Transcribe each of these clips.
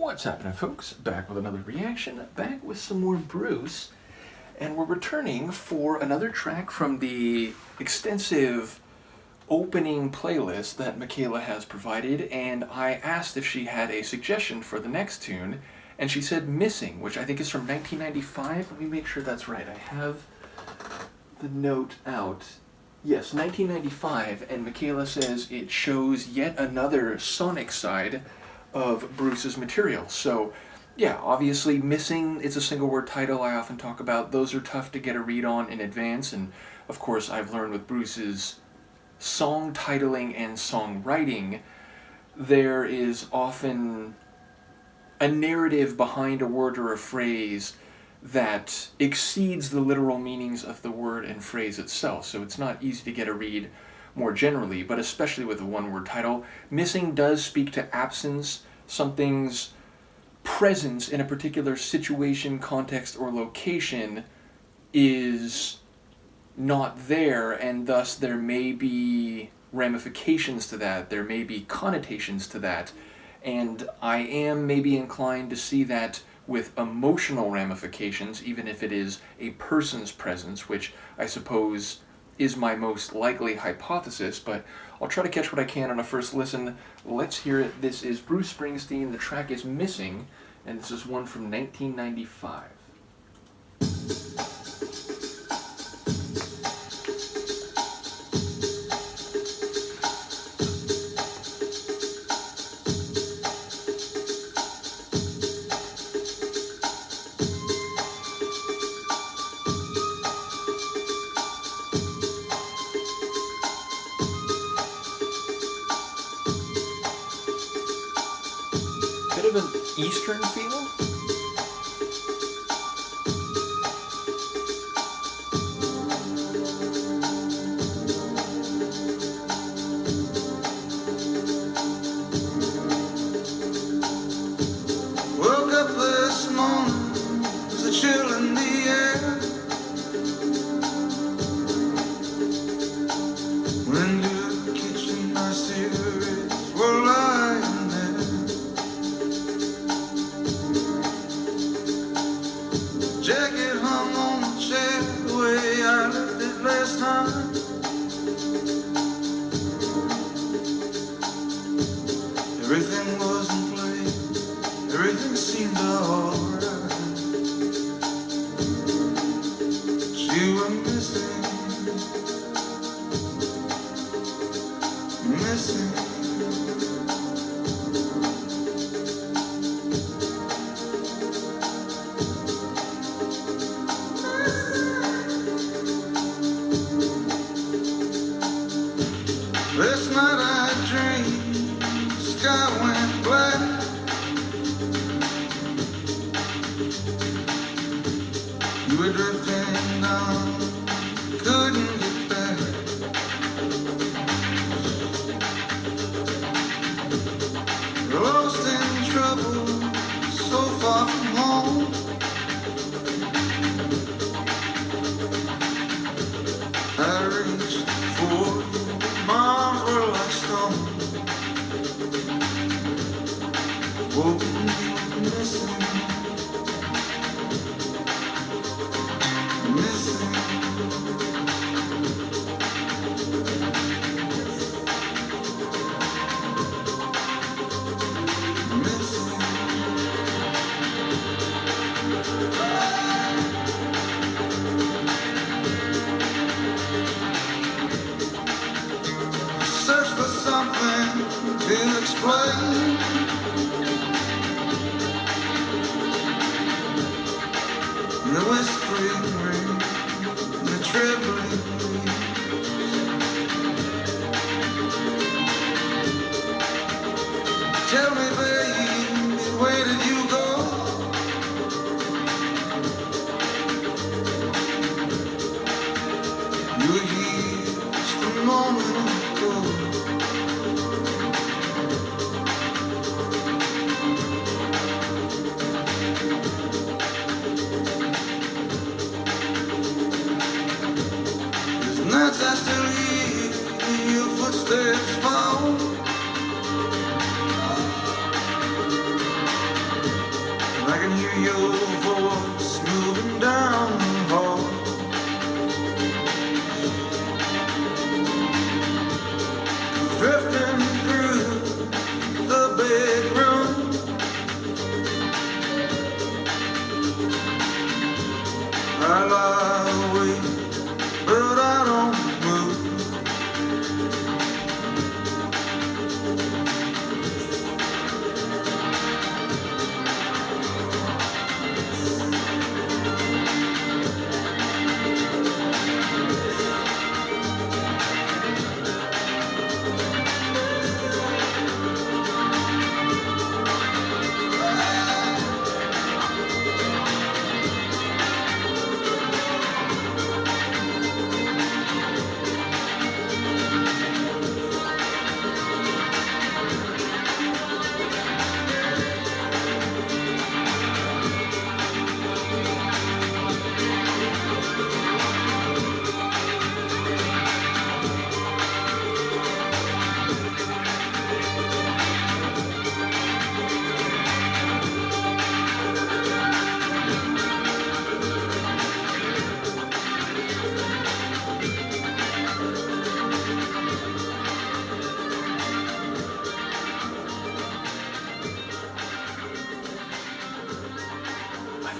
What's happening, folks? Back with another reaction, back with some more Bruce, and we're returning for another track from the extensive opening playlist that Michaela has provided, and I asked if she had a suggestion for the next tune, and she said Missing, which I think is from 1995. Let me make sure that's right. I have the note out. Yes, 1995, and Michaela says it shows yet another sonic side of Bruce's material. So, yeah, obviously Missing, it's a single word title I often talk about. Those are tough to get a read on in advance, and of course I've learned with Bruce's song titling and songwriting, there is often a narrative behind a word or a phrase that exceeds the literal meanings of the word and phrase itself, so it's not easy to get a read more generally, but especially with a one-word title. Missing does speak to absence, something's presence in a particular situation, context, or location is not there, and thus there may be ramifications to that, there may be connotations to that, and I am maybe inclined to see that with emotional ramifications, even if it is a person's presence, which I suppose is my most likely hypothesis, but I'll try to catch what I can on a first listen. Let's hear it. This is Bruce Springsteen. The track is Missing, and this is one from 1995. Bit of an Eastern feel. Woke up this morning, there's a chill in the air. Went to the kitchen, my cigarettes were lying there. Jacket hung on the chair the way I left it last time. Everything was in place, everything seemed alright. But you were missing, missing. Last night I dreamed the sky went black. You were drifting down, couldn't get back. You're lost in trouble, so far from home. I reached for you, my arms were like stone. Hoping you were missing, missing. Missing. Search for something to explain.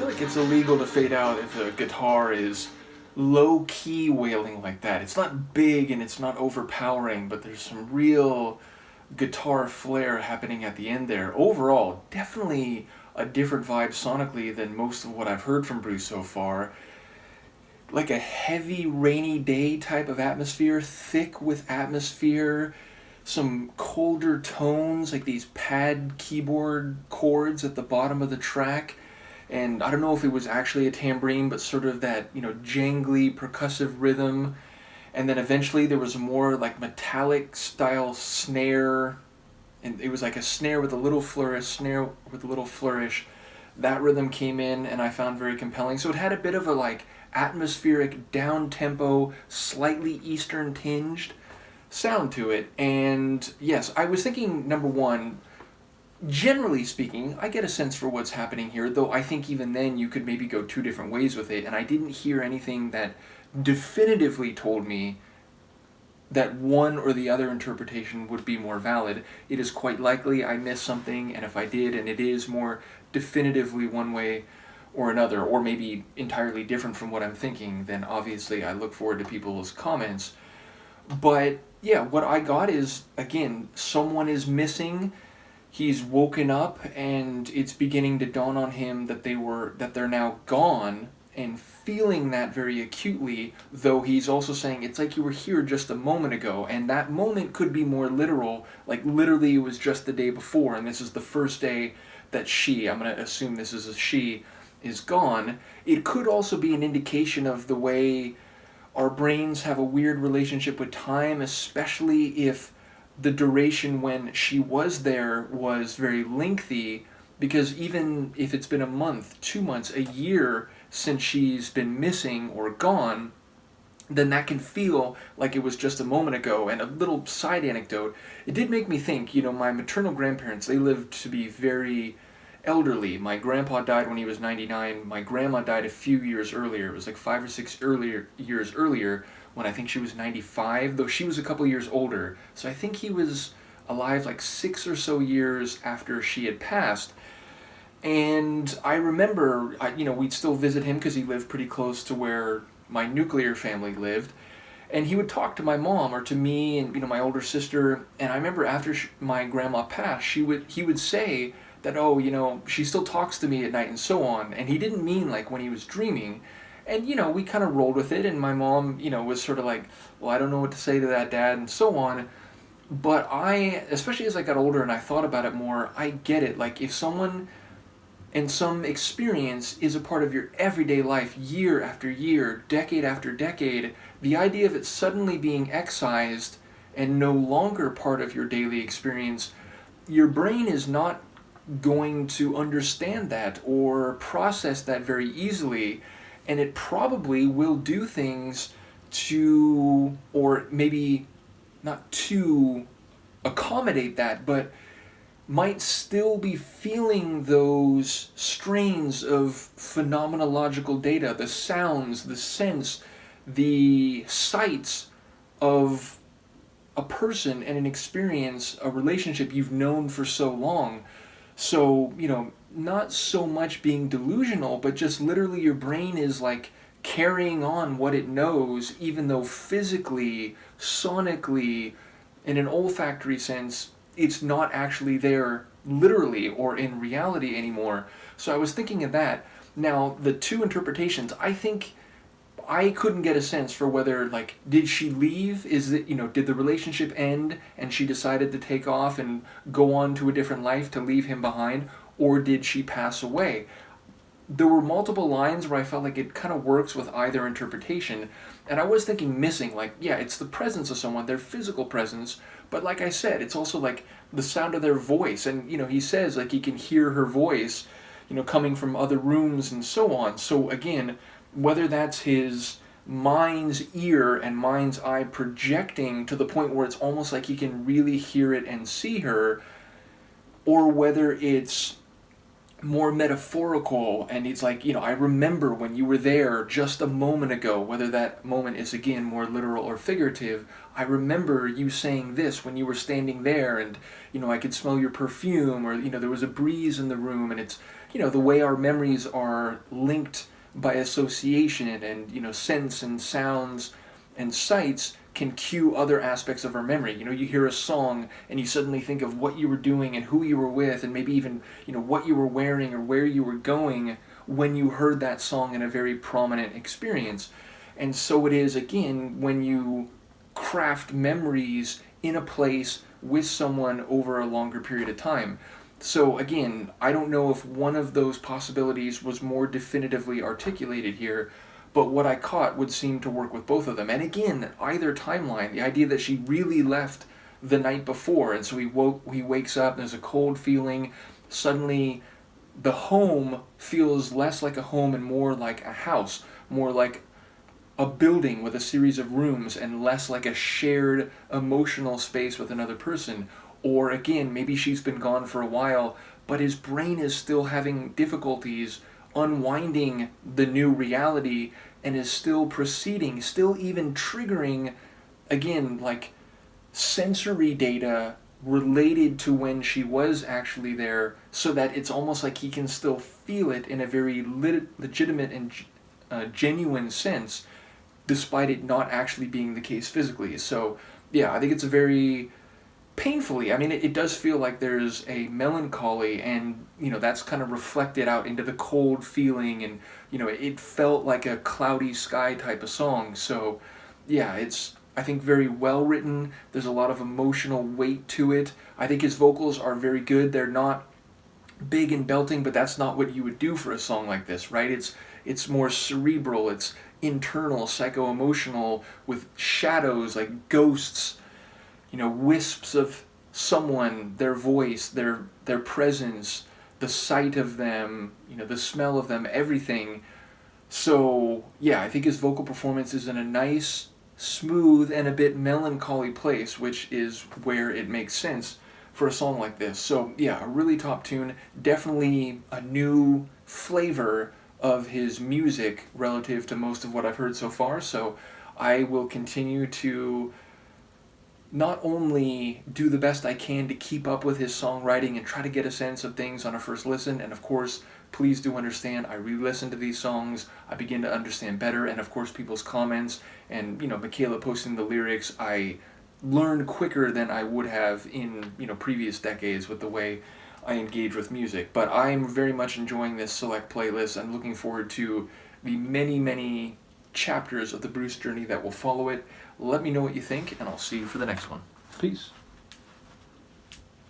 feel like it's illegal to fade out if a guitar is low-key wailing like that. It's not big and it's not overpowering, but there's some real guitar flair happening at the end there. Overall, definitely a different vibe sonically than most of what I've heard from Bruce so far. Like a heavy rainy day type of atmosphere, thick with atmosphere, some colder tones, like these pad keyboard chords at the bottom of the track. And I don't know if it was actually a tambourine, but sort of that, jangly percussive rhythm. And then eventually there was a more like metallic style snare, and it was like a snare with a little flourish, That rhythm came in and I found very compelling. So it had a bit of a like atmospheric, down-tempo, slightly Eastern tinged sound to it. And yes, I was thinking, number one, generally speaking, I get a sense for what's happening here, though I think even then you could maybe go two different ways with it, and I didn't hear anything that definitively told me that one or the other interpretation would be more valid. It is quite likely I missed something, and if I did, and it is more definitively one way or another, or maybe entirely different from what I'm thinking, then obviously I look forward to people's comments. But yeah, what I got is, again, someone is missing. He's woken up, and it's beginning to dawn on him that they're now gone, and feeling that very acutely, though he's also saying, it's like you were here just a moment ago, and that moment could be more literal, like literally it was just the day before, and this is the first day that I'm going to assume this is a she, is gone. It could also be an indication of the way our brains have a weird relationship with time, especially if the duration when she was there was very lengthy, because even if it's been a month, 2 months, a year since she's been missing or gone, then that can feel like it was just a moment ago. And a little side anecdote, it did make me think, my maternal grandparents, they lived to be very elderly. My grandpa died when he was 99. My grandma died a few years earlier. It was like 5 or 6 years earlier, when I think she was 95, though she was a couple years older. So I think he was alive like 6 or so years after she had passed. And I remember, we'd still visit him because he lived pretty close to where my nuclear family lived. And he would talk to my mom or to me and, my older sister. And I remember after my grandma passed, he would say that, she still talks to me at night and so on. And he didn't mean like when he was dreaming. And, we kind of rolled with it, and my mom, was sort of like, well, I don't know what to say to that, Dad, and so on. But especially as I got older and I thought about it more, I get it. Like, if someone and some experience is a part of your everyday life, year after year, decade after decade, the idea of it suddenly being excised and no longer part of your daily experience, your brain is not going to understand that or process that very easily. And it probably will do things to, or maybe not to accommodate that, but might still be feeling those strains of phenomenological data, the sounds, the sense, the sights of a person and an experience, a relationship you've known for so long. So, not so much being delusional, but just literally your brain is like carrying on what it knows, even though physically, sonically, in an olfactory sense, it's not actually there literally or in reality anymore. So I was thinking of that. Now, the two interpretations, I think I couldn't get a sense for whether, like, did she leave? Is it, did the relationship end and she decided to take off and go on to a different life to leave him behind? Or did she pass away? There were multiple lines where I felt like it kind of works with either interpretation. And I was thinking missing, like, yeah, it's the presence of someone, their physical presence. But like I said, it's also like the sound of their voice. And, he says, like, he can hear her voice, coming from other rooms and so on. So again, whether that's his mind's ear and mind's eye projecting to the point where it's almost like he can really hear it and see her, or whether it's more metaphorical, and it's like, I remember when you were there just a moment ago, whether that moment is again more literal or figurative. I remember you saying this when you were standing there, and I could smell your perfume, or there was a breeze in the room, and it's the way our memories are linked by association, and sense and sounds and sights can cue other aspects of our memory. You hear a song and you suddenly think of what you were doing and who you were with, and maybe even what you were wearing or where you were going when you heard that song in a very prominent experience. And so it is again when you craft memories in a place with someone over a longer period of time. So again, I don't know if one of those possibilities was more definitively articulated here, but what I caught would seem to work with both of them. And again, either timeline, the idea that she really left the night before, and so he wakes up, there's a cold feeling, suddenly the home feels less like a home and more like a house, more like a building with a series of rooms, and less like a shared emotional space with another person. Or again, maybe she's been gone for a while, but his brain is still having difficulties unwinding the new reality, and is still proceeding, still even triggering, again, like sensory data related to when she was actually there, so that it's almost like he can still feel it in a very legitimate and genuine sense, despite it not actually being the case physically. So yeah, I think it's a very painfully, I mean, it does feel like there's a melancholy, and that's kind of reflected out into the cold feeling, and it felt like a cloudy sky type of song. So yeah, it's, I think, very well written. There's a lot of emotional weight to it. I think his vocals are very good. They're not big and belting, but that's not what you would do for a song like this, right? It's more cerebral, it's internal, psycho-emotional, with shadows like ghosts, wisps of someone, their voice, their presence, the sight of them, the smell of them, everything. So yeah, I think his vocal performance is in a nice, smooth, and a bit melancholy place, which is where it makes sense for a song like this. So yeah, a really top tune, definitely a new flavor of his music relative to most of what I've heard so far. So I will continue to not only do the best I can to keep up with his songwriting and try to get a sense of things on a first listen, and of course, please do understand, I re-listen to these songs, I begin to understand better, and of course people's comments, and Michaela posting the lyrics, I learn quicker than I would have in previous decades with the way I engage with music. But I'm very much enjoying this select playlist. I'm looking forward to the many, many chapters of the Bruce journey that will follow it. Let me know what you think, and I'll see you for the next one. Peace.